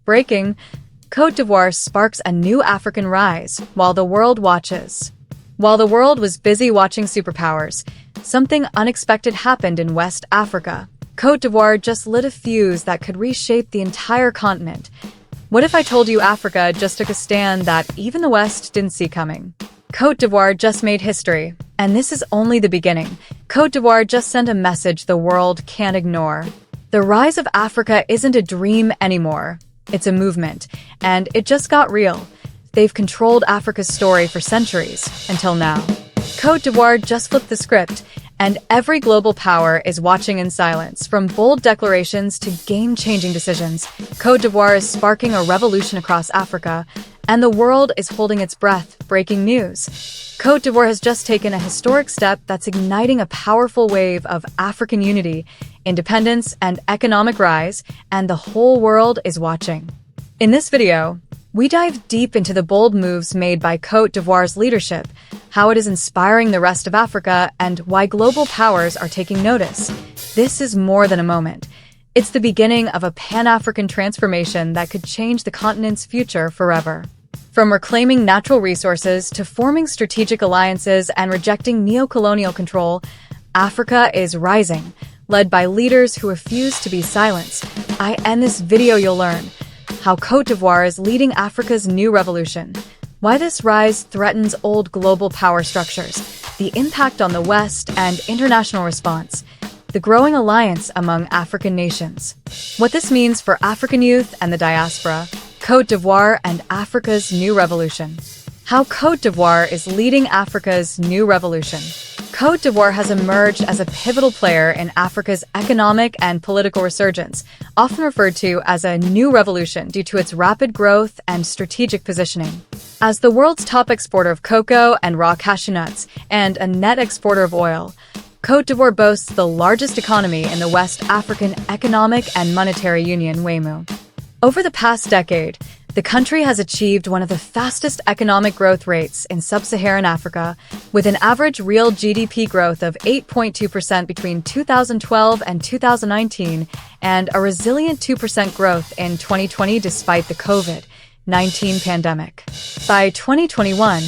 Breaking: Côte d'Ivoire sparks a new African rise while the world watches. While the world was busy watching superpowers, something unexpected happened in West Africa. Côte d'Ivoire just lit a fuse that could reshape the entire continent. What if I told you Africa just took a stand that even the West didn't see coming? Côte d'Ivoire just made history, and this is only the beginning. Côte d'Ivoire just sent a message the world can't ignore. The rise of Africa isn't a dream anymore. It's a movement, and it just got real. They've controlled Africa's story for centuries, until now. Côte d'Ivoire just flipped the script, and every global power is watching in silence. From bold declarations to game-changing decisions, Côte d'Ivoire is sparking a revolution across Africa, and the world is holding its breath. Breaking news: Côte d'Ivoire has just taken a historic step that's igniting a powerful wave of African unity, independence, and economic rise, and the whole world is watching. In this video, we dive deep into the bold moves made by Côte d'Ivoire's leadership, how it is inspiring the rest of Africa, and why global powers are taking notice. This is more than a moment. It's the beginning of a Pan-African transformation that could change the continent's future forever. From reclaiming natural resources to forming strategic alliances and rejecting neocolonial control, Africa is rising, led by leaders who refuse to be silenced. In this video you'll learn how Côte d'Ivoire is leading Africa's new revolution, why this rise threatens old global power structures, the impact on the West and international response, the growing alliance among African nations, what this means for African youth and the diaspora, Côte d'Ivoire and Africa's new revolution. How Côte d'Ivoire is leading Africa's new revolution. Côte d'Ivoire has emerged as a pivotal player in Africa's economic and political resurgence, often referred to as a new revolution due to its rapid growth and strategic positioning. As the world's top exporter of cocoa and raw cashew nuts, and a net exporter of oil, Côte d'Ivoire boasts the largest economy in the West African Economic and Monetary Union (WEMU). Over the past decade, the country has achieved one of the fastest economic growth rates in sub-Saharan Africa, with an average real GDP growth of 8.2% between 2012 and 2019, and a resilient 2% growth in 2020 despite the COVID-19 pandemic. By 2021,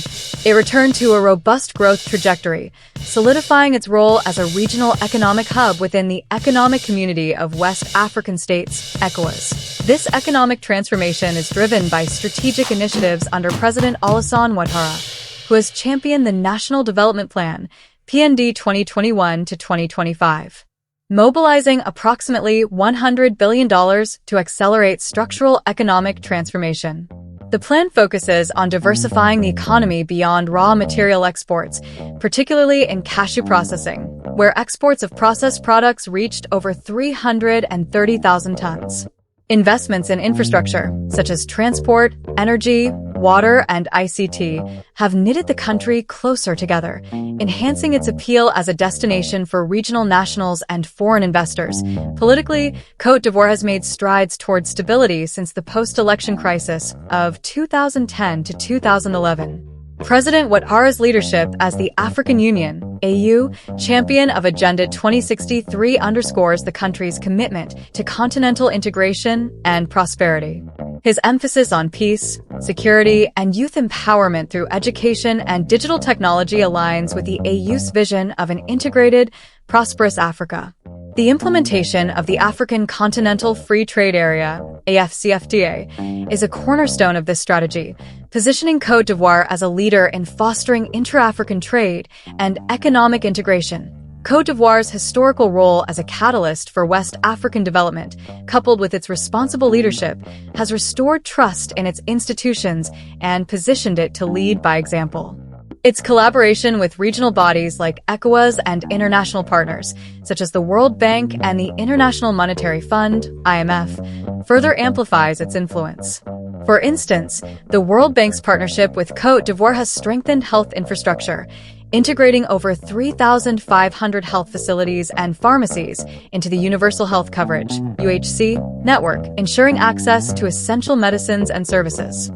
it returned to a robust growth trajectory, solidifying its role as a regional economic hub within the Economic Community of West African States, ECOWAS. This economic transformation is driven by strategic initiatives under President Alassane Ouattara, who has championed the National Development Plan, PND 2021 to 2025, mobilizing approximately $100 billion to accelerate structural economic transformation. The plan focuses on diversifying the economy beyond raw material exports, particularly in cashew processing, where exports of processed products reached over 330,000 tons. Investments in infrastructure, such as transport, energy, water, and ICT, have knitted the country closer together, enhancing its appeal as a destination for regional nationals and foreign investors. Politically, Côte d'Ivoire has made strides towards stability since the post-election crisis of 2010 to 2011. President Ouattara's leadership as the African Union (AU) champion of Agenda 2063 underscores the country's commitment to continental integration and prosperity. His emphasis on peace, security, and youth empowerment through education and digital technology aligns with the AU's vision of an integrated, prosperous Africa. The implementation of the African Continental Free Trade Area (AFCFTA) is a cornerstone of this strategy, positioning Côte d'Ivoire as a leader in fostering intra-African trade and economic integration. Côte d'Ivoire's historical role as a catalyst for West African development, coupled with its responsible leadership, has restored trust in its institutions and positioned it to lead by example. Its collaboration with regional bodies like ECOWAS and international partners, such as the World Bank and the International Monetary Fund (IMF), further amplifies its influence. For instance, the World Bank's partnership with Côte d'Ivoire has strengthened health infrastructure, integrating over 3,500 health facilities and pharmacies into the Universal Health Coverage (UHC) network, ensuring access to essential medicines and services.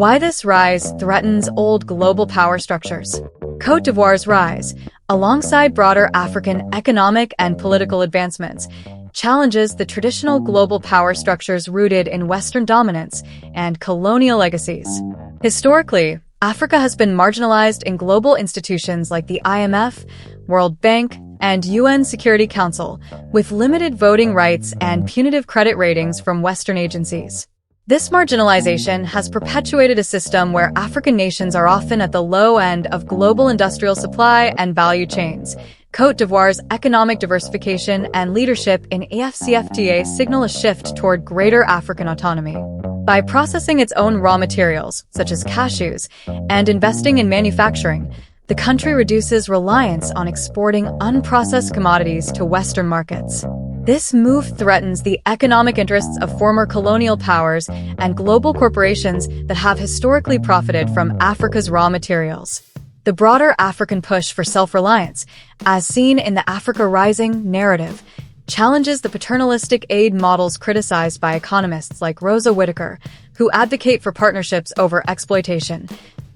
Why this rise threatens old global power structures. Côte d'Ivoire's rise, alongside broader African economic and political advancements, challenges the traditional global power structures rooted in Western dominance and colonial legacies. Historically, Africa has been marginalized in global institutions like the IMF, World Bank, and UN Security Council, with limited voting rights and punitive credit ratings from Western agencies. This marginalization has perpetuated a system where African nations are often at the low end of global industrial supply and value chains. Côte d'Ivoire's economic diversification and leadership in AFCFTA signal a shift toward greater African autonomy. By processing its own raw materials, such as cashews, and investing in manufacturing, the country reduces reliance on exporting unprocessed commodities to Western markets. This move threatens the economic interests of former colonial powers and global corporations that have historically profited from Africa's raw materials. The broader African push for self-reliance, as seen in the Africa Rising narrative, challenges the paternalistic aid models criticized by economists like Rosa Whitaker, who advocate for partnerships over exploitation.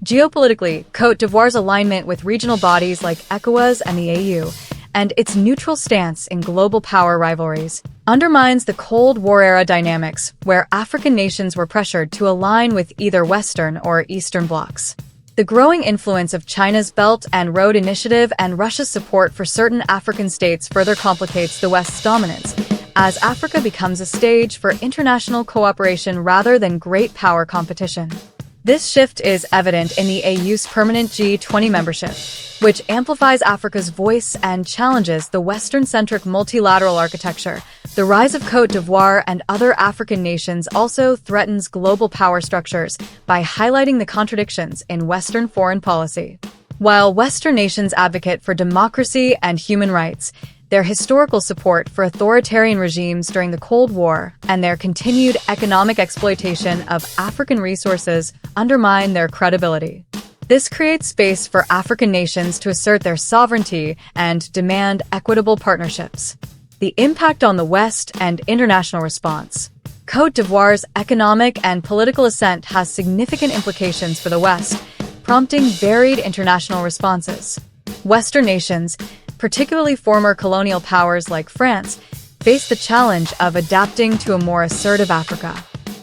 Geopolitically, Côte d'Ivoire's alignment with regional bodies like ECOWAS and the AU, and its neutral stance in global power rivalries, undermines the Cold War-era dynamics where African nations were pressured to align with either Western or Eastern blocs. The growing influence of China's Belt and Road Initiative and Russia's support for certain African states further complicates the West's dominance, as Africa becomes a stage for international cooperation rather than great power competition. This shift is evident in the AU's permanent G20 membership, which amplifies Africa's voice and challenges the Western-centric multilateral architecture. The rise of Côte d'Ivoire and other African nations also threatens global power structures by highlighting the contradictions in Western foreign policy. While Western nations advocate for democracy and human rights, their historical support for authoritarian regimes during the Cold War and their continued economic exploitation of African resources undermine their credibility. This creates space for African nations to assert their sovereignty and demand equitable partnerships. The impact on the West and international response. Côte d'Ivoire's economic and political ascent has significant implications for the West, prompting varied international responses. Western nations, particularly former colonial powers like France, face the challenge of adapting to a more assertive Africa.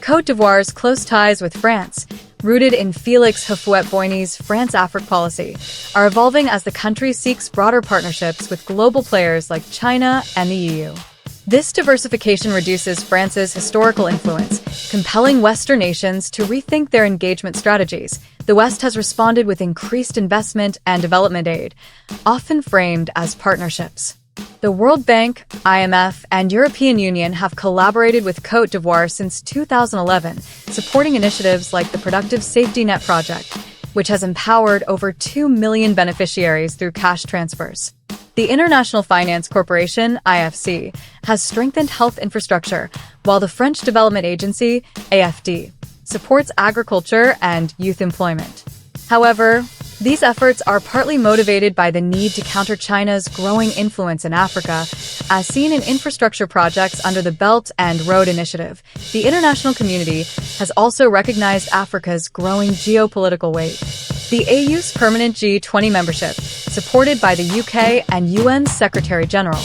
Côte d'Ivoire's close ties with France, rooted in Félix Houphouët-Boigny's France-Afrique policy, are evolving as the country seeks broader partnerships with global players like China and the EU. This diversification reduces France's historical influence, compelling Western nations to rethink their engagement strategies. The West has responded with increased investment and development aid, often framed as partnerships. The World Bank, IMF, and European Union have collaborated with Côte d'Ivoire since 2011, supporting initiatives like the Productive Safety Net Project, which has empowered over 2 million beneficiaries through cash transfers. The International Finance Corporation, IFC, has strengthened health infrastructure, while the French Development Agency, AFD, supports agriculture and youth employment. However, these efforts are partly motivated by the need to counter China's growing influence in Africa, as seen in infrastructure projects under the Belt and Road Initiative. The international community has also recognized Africa's growing geopolitical weight. The AU's permanent G20 membership, supported by the UK and UN Secretary-General,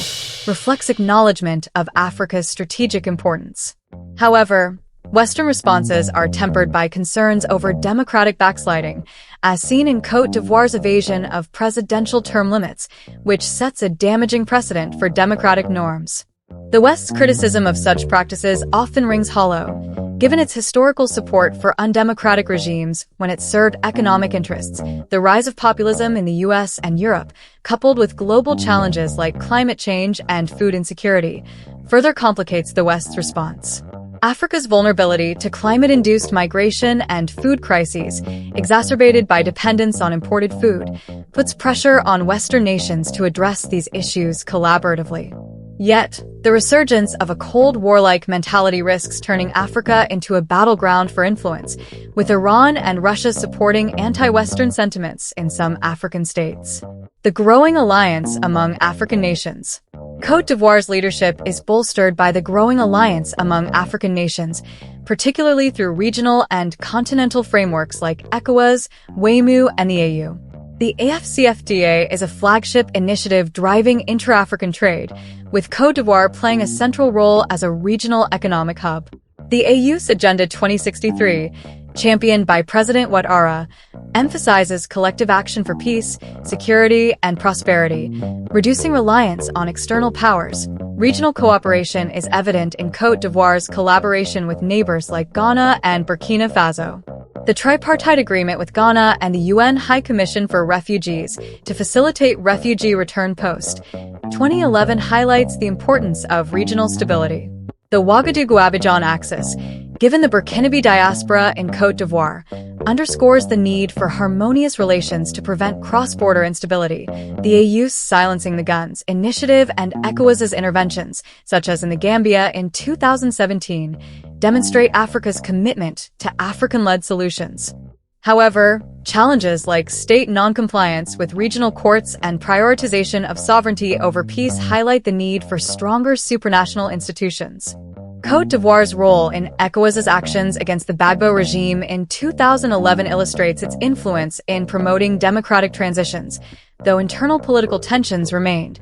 reflects acknowledgement of Africa's strategic importance. However, Western responses are tempered by concerns over democratic backsliding, as seen in Côte d'Ivoire's evasion of presidential term limits, which sets a damaging precedent for democratic norms. The West's criticism of such practices often rings hollow, given its historical support for undemocratic regimes when it served economic interests. The rise of populism in the US and Europe, coupled with global challenges like climate change and food insecurity, further complicates the West's response. Africa's vulnerability to climate-induced migration and food crises, exacerbated by dependence on imported food, puts pressure on Western nations to address these issues collaboratively. Yet, the resurgence of a Cold War-like mentality risks turning Africa into a battleground for influence, with Iran and Russia supporting anti-Western sentiments in some African states. The growing alliance among African nations. Côte d'Ivoire's leadership is bolstered by the growing alliance among African nations, particularly through regional and continental frameworks like ECOWAS, WEMU, and the AU. The AFCFTA is a flagship initiative driving intra-African trade, with Côte d'Ivoire playing a central role as a regional economic hub. The AU's Agenda 2063, championed by President Ouattara, emphasizes collective action for peace, security, and prosperity, reducing reliance on external powers. Regional cooperation is evident in Côte d'Ivoire's collaboration with neighbors like Ghana and Burkina Faso. The tripartite agreement with Ghana and the UN High Commission for Refugees to facilitate refugee return post-2011 highlights the importance of regional stability. The Ouagadougou-Abidjan axis, given the Burkinabe diaspora in Côte d'Ivoire, underscores the need for harmonious relations to prevent cross-border instability. The AU's Silencing the Guns initiative and ECOWAS's interventions, such as in the Gambia in 2017, demonstrate Africa's commitment to African-led solutions. However, challenges like state non-compliance with regional courts and prioritization of sovereignty over peace highlight the need for stronger supranational institutions. Côte d'Ivoire's role in ECOWAS's actions against the Gbagbo regime in 2011 illustrates its influence in promoting democratic transitions, though internal political tensions remained.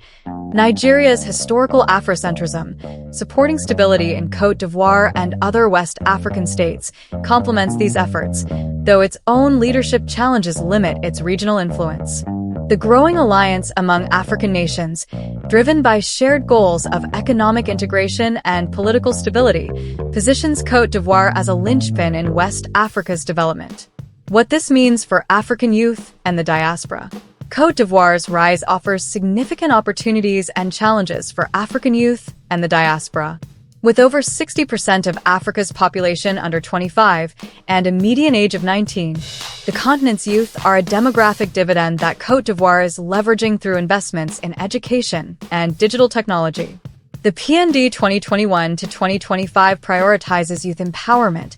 Nigeria's historical Afrocentrism, supporting stability in Côte d'Ivoire and other West African states, complements these efforts, though its own leadership challenges limit its regional influence. The growing alliance among African nations, driven by shared goals of economic integration and political stability, positions Côte d'Ivoire as a linchpin in West Africa's development. What this means for African youth and the diaspora. Côte d'Ivoire's rise offers significant opportunities and challenges for African youth and the diaspora. With over 60% of Africa's population under 25 and a median age of 19, the continent's youth are a demographic dividend that Côte d'Ivoire is leveraging through investments in education and digital technology. The PND 2021 to 2025 prioritizes youth empowerment,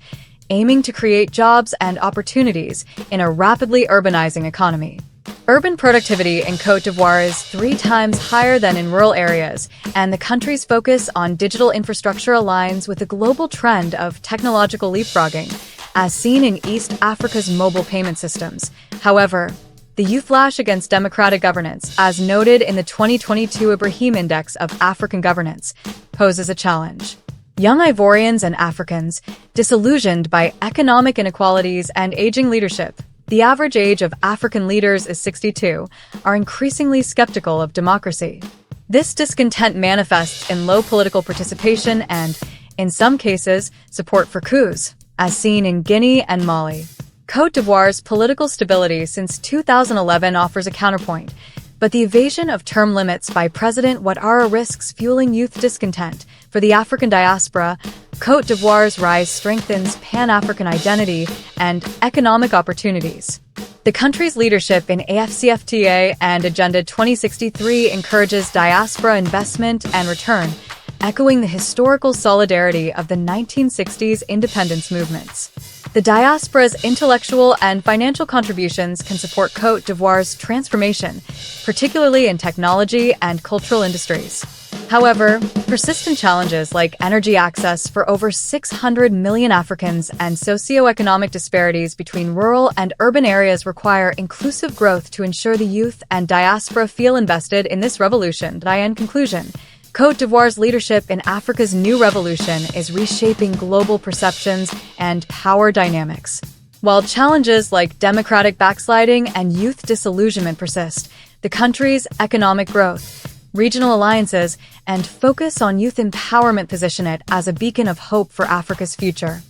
aiming to create jobs and opportunities in a rapidly urbanizing economy. Urban productivity in Côte d'Ivoire is 3 times higher than in rural areas, and the country's focus on digital infrastructure aligns with the global trend of technological leapfrogging, as seen in East Africa's mobile payment systems. However, the youth lash against democratic governance, as noted in the 2022 Ibrahim Index of African Governance, poses a challenge. Young Ivorians and Africans, disillusioned by economic inequalities and aging leadership, the average age of African leaders is 62, are increasingly skeptical of democracy. This discontent manifests in low political participation and, in some cases, support for coups, as seen in Guinea and Mali. Côte d'Ivoire's political stability since 2011 offers a counterpoint, but the evasion of term limits by President Ouattara risks fueling youth discontent. For the African diaspora, Côte d'Ivoire's rise strengthens Pan-African identity and economic opportunities. The country's leadership in AFCFTA and Agenda 2063 encourages diaspora investment and return, echoing the historical solidarity of the 1960s independence movements. The diaspora's intellectual and financial contributions can support Côte d'Ivoire's transformation, particularly in technology and cultural industries. However, persistent challenges like energy access for over 600 million Africans and socioeconomic disparities between rural and urban areas require inclusive growth to ensure the youth and diaspora feel invested in this revolution. In conclusion, Côte d'Ivoire's leadership in Africa's new revolution is reshaping global perceptions and power dynamics. While challenges like democratic backsliding and youth disillusionment persist, the country's economic growth, regional alliances, and focus on youth empowerment position it as a beacon of hope for Africa's future.